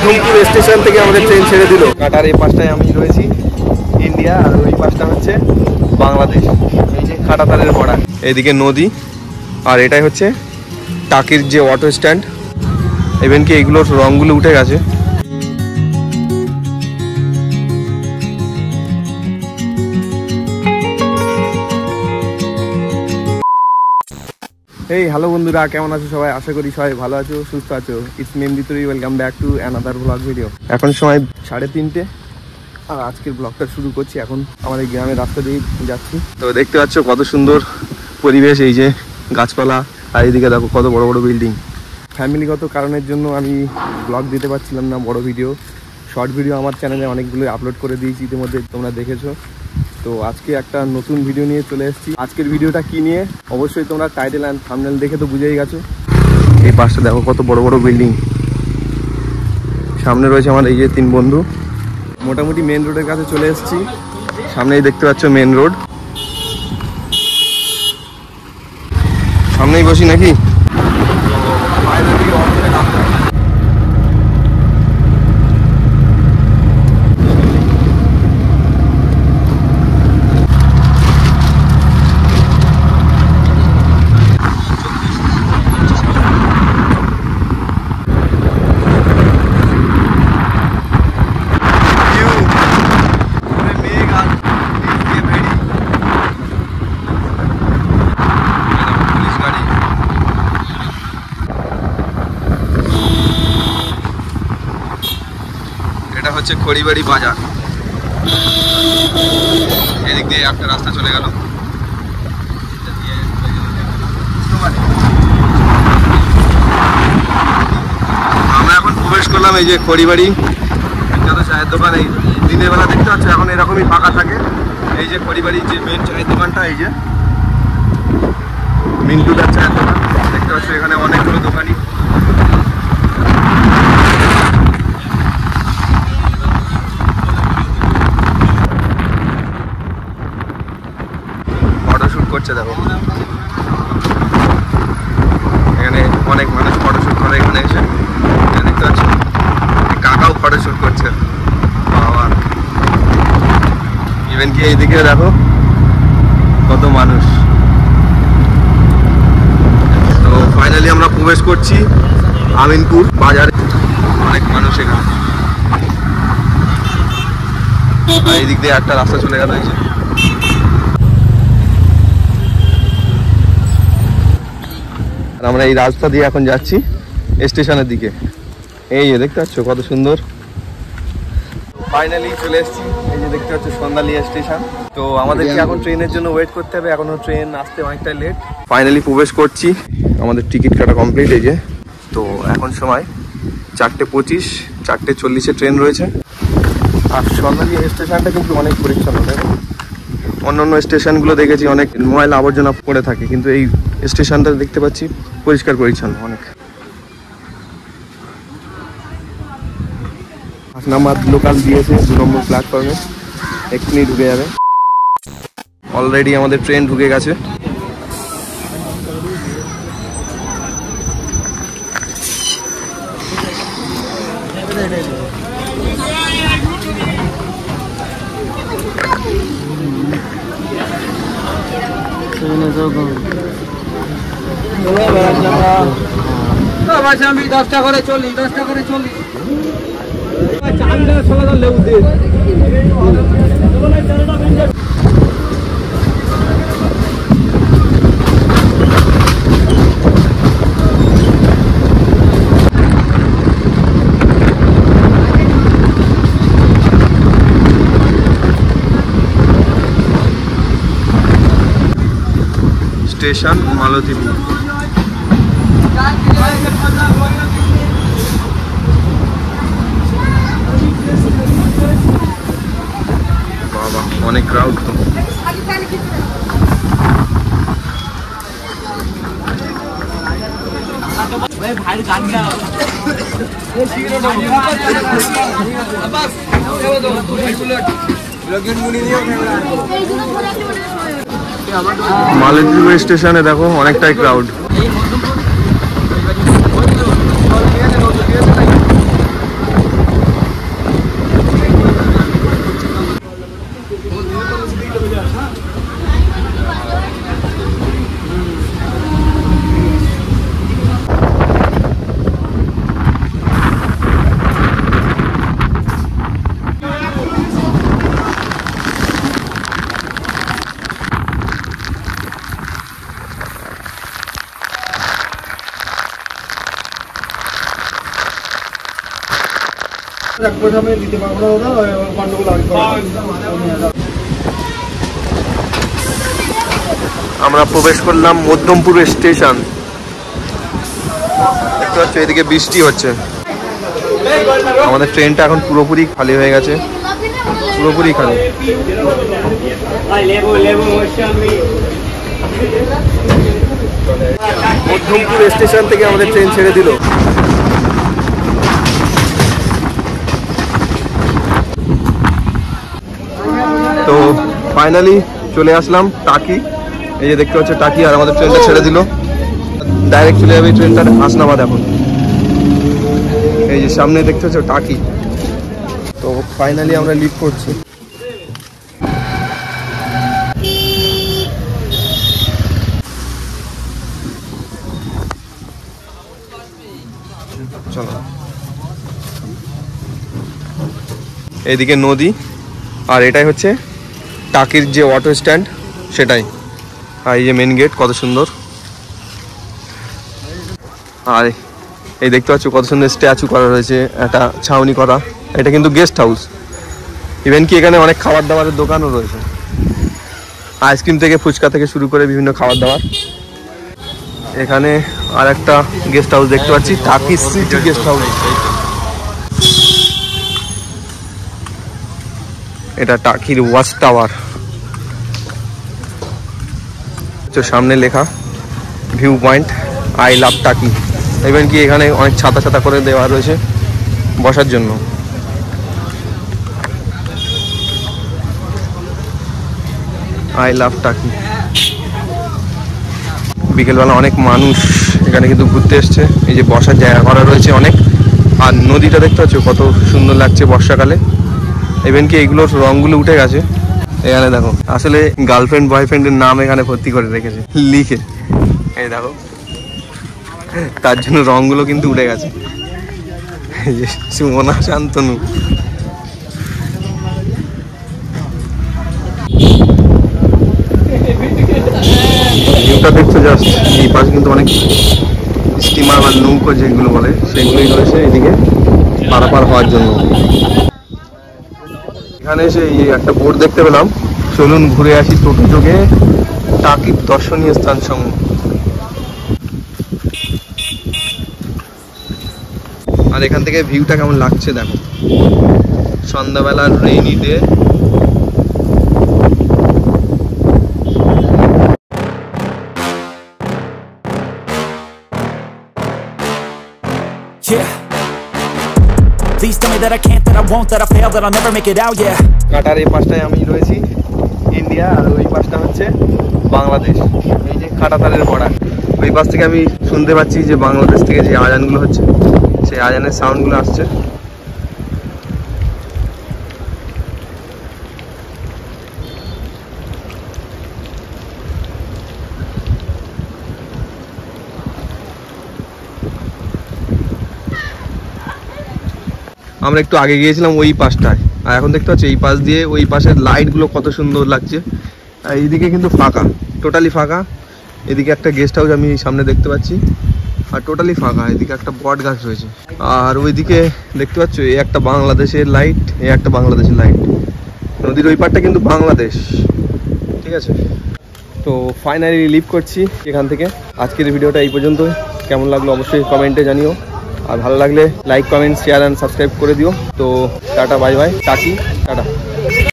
ধুমপুর station থেকে আমাদের train ছেড়ে দিল। কাটার এই পাশটায় আমি রয়েছি ইন্ডিয়া, আর ওই পাশটা হচ্ছে বাংলাদেশ। এই যে কাটাতারের বর্ডার, এইদিকে নদী, আর এটাই হচ্ছে টাকির যে অটো স্ট্যান্ড। ইভেন কি এগুলোর রঙগুলো উঠে গেছে। এই হ্যালো বন্ধুরা, কেমন আছো সবাই? আশা করি সবাই ভালো আছো, সুস্থ আছো। ইটস মেমরি তৈরি, welcome back to another blog video. এখন সময় 3:30, আর আজকের ব্লগটা শুরু করছি। এখন আমাদের গ্রামের রাস্তা দিয়ে যাচ্ছি। তো দেখতে পাচ্ছ কত সুন্দর পরিবেশ, এই যে গাছপালা, আর এইদিকে দেখো কত বড় বড় বিল্ডিং। ফ্যামিলিগত কারণের জন্য আমি ব্লগ দিতে পারছিলাম না, বড় ভিডিও, শর্ট ভিডিও আমার চ্যানেলে অনেকগুলো আপলোড করে দিয়েছি, ইতিমধ্যে তোমরা দেখেছো। তো আজকে একটা নতুন ভিডিও নিয়ে চলে এসেছি। আজকের ভিডিওটা কি নিয়ে অবশ্যই তোমরা টাইটেল অ্যান্ড থাম্বনেল দেখে তো বুঝেই গেছো। এই পাশটা দেখো কত বড় বড় বিল্ডিং। সামনে রয়েছে আমার এই যে 3 বন্ধু। মোটামুটি মেন রোডের কাছে চলে এসেছি। সামনেই দেখতে পাচ্ছ মেন রোড। সামনেই বসি নাকি? এটা হচ্ছে খড়িবাড়ি বাজার। এদিক দিয়ে একটা রাস্তা চলে গেল। আমরা এখন প্রবেশ করলাম এই যে খড়িবাড়ি। যত চায়ের দোকান এই দিনের বেলা দেখতে পাচ্ছ এখন এরকমই ফাঁকা থাকে। এই যে খড়িবাড়ির যে মেন চায়ের দোকানটা, এই যে মিন্টুদার চায়ের দোকান দেখতে পাচ্ছ। এখানে অনেকগুলো দোকানি। ফটোশুট করছে দেখো, এখানে অনেক মানুষ ফটোশুট করে। এখানে এসে দেখতে পাচ্ছ কাকাও ফটোশুট করছে। বাবা, ইভেন কি এইদিকে দেখো কত মানুষ। তো ফাইনালি আমরা প্রবেশ করছি আমিনপুর বাজারে। অনেক মানুষ এখানে। আর এই দিক দিয়ে একটা রাস্তা চলে গেল। এই যে আমরা এই রাস্তা দিয়ে এখন যাচ্ছি স্টেশনের দিকে। এই যে দেখতে পাচ্ছ কত সুন্দর। ফাইনালি চলে এসেছি। এই যে দেখতে পাচ্ছ সন্ধ্যালিয়া স্টেশন। তো আমাদেরকে এখন ট্রেনের জন্য ওয়েট করতে হবে, এখনো ট্রেন আসতে অনেকটা লেট। ফাইনালি প্রবেশ করছি, আমাদের টিকিট কাটা কমপ্লিট। এই যে তো এখন সময় 4:25, 4:40 ট্রেন রয়েছে। আর সন্ধ্যালিয়া স্টেশনটা কিন্তু অনেক পরিচ্ছন্ন। দেখো অন্যান্য স্টেশনগুলো দেখেছি অনেক ময়লা আবর্জনা পড়ে থাকে, কিন্তু এই স্টেশনটা দেখতে পাচ্ছি পরিষ্কার পরিচ্ছন্ন অনেক। 5 নম্বর লোকাল দিয়েছে 2 নম্বর প্ল্যাটফর্মে, এক্ষুনি ঢুকে যাবে। অলরেডি আমাদের ট্রেন ঢুকে গেছে। আমি 10 টাকা করে চলি, 10 টাকা করে চলি। স্টেশন মালতীপুর। বাবা অনেক ক্রাউড তো। মালতীপুর স্টেশনে দেখো অনেকটাই ক্রাউড। আমরা প্রবেশ করলাম মধ্যমপুর স্টেশন। দেখতে পাচ্ছ এদিকে বৃষ্টি হচ্ছে। আমাদের ট্রেনটা এখন পুরোপুরি খালি হয়ে গেছে, পুরোপুরি খালি। মধ্যমপুর স্টেশন থেকে আমাদের ট্রেন ছেড়ে দিল। তো ফাইনালি চলে আসলাম টাকি। এই যে দেখতে পাচ্ছ টাকি, আর আমাদের ট্রেনটা ছেড়ে দিল। ডাইরেক্ট চলে যাবে ট্রেনটার হাসনাবাদ। এখন এই যে সামনে দেখতে পাচ্ছ টাকি। তো ফাইনালি আমরা লিভ করছি। চলো, এইদিকে নদী, আর এটাই হচ্ছে টাকির যে অটো স্ট্যান্ড সেটাই। আর এই যে মেন গেট কত সুন্দর। আর এই দেখতে পাচ্ছ কত সুন্দর স্ট্যাচু করা রয়েছে, একটা ছাউনি করা। এটা কিন্তু গেস্ট হাউস। ইভেন কি এখানে অনেক খাবার দাবারের দোকানও রয়েছে, আইসক্রিম থেকে ফুচকা থেকে শুরু করে বিভিন্ন খাবার দাবার। এখানে আর একটা গেস্ট হাউস দেখতে পাচ্ছি, টাকি সিটি গেস্ট হাউস। এটা টাকির ওয়াচ টাওয়ার। সামনে লেখা ভিউ পয়েন্ট আই লাভ টাকি। ইভেন কি এখানে অনেক ছাতা ছাতা করে দেওয়া রয়েছে বসার জন্য। আই লাভ টাকি। বিকেলবেলা অনেক মানুষ এখানে কিন্তু ঘুরতে এসছে। এই যে বসার জায়গা করা রয়েছে অনেক। আর নদীটা দেখতে পাচ্ছ কত সুন্দর লাগছে বর্ষাকালে। ইভেন কি এইগুলোর রঙগুলো উঠে গেছে। এখানে দেখো, আসলে গার্লফ্রেন্ড বয়ফ্রেন্ডের নাম এখানে ভর্তি করে রেখেছে লিখে। এই দেখো, তার জন্য রঙগুলো কিন্তু উঠে গেছে। এই যে সুমনা, শান্তনু। ভিউটা দেখছো জাস্ট। এই পাশে কিন্তু অনেক স্টিমার বা নৌকো যেগুলো বলে সেগুলোই রয়েছে এদিকে পারাপার হওয়ার জন্য। এখানে এসে একটা বোর্ড দেখতে পেলাম, চলুন ঘুরে আসি টোটো যোগে টাকির দর্শনীয় স্থান সমূহ। আর এখান থেকে ভিউটা কেমন লাগছে দেখো, সন্ধ্যাবেলার rainy day. Please tell me that I can't, that I won't, that I fail, that I'll never make it out, yeah. কাটার এই পাশটায় আমি রয়েছি ইন্ডিয়া, আর ওই পাশটা হচ্ছে বাংলাদেশ। এই যে কাটাতারের বর্ডার, ওই পাশ থেকে আমি শুনতে পাচ্ছি যে বাংলাদেশ থেকে যে আজানগুলো হচ্ছে, সেই আজানের সাউন্ডগুলো আসছে। আমরা একটু আগে গিয়েছিলাম ওই পাশটায়, আর এখন দেখতে পাচ্ছি এই পাশ দিয়ে ওই পাশের লাইটগুলো কত সুন্দর লাগছে। আর এইদিকে কিন্তু ফাঁকা, টোটালি ফাঁকা। এদিকে একটা গেস্ট হাউস আমি সামনে দেখতে পাচ্ছি, আর টোটালি ফাঁকা। এদিকে একটা বট গাছ রয়েছে, আর ওইদিকে দেখতে পাচ্ছ এই একটা বাংলাদেশের লাইট, এই একটা বাংলাদেশের লাইট। নদীর ওই পারটা কিন্তু বাংলাদেশ, ঠিক আছে। তো ফাইনালি লিভ করছি এখান থেকে। আজকের ভিডিওটা এই পর্যন্ত। কেমন লাগলো অবশ্যই কমেন্টে জানিও, আর ভালো লাগলে like, comment, share and subscribe করে দিও। তো টাটা, বাই বাই, টাকি, টাটা।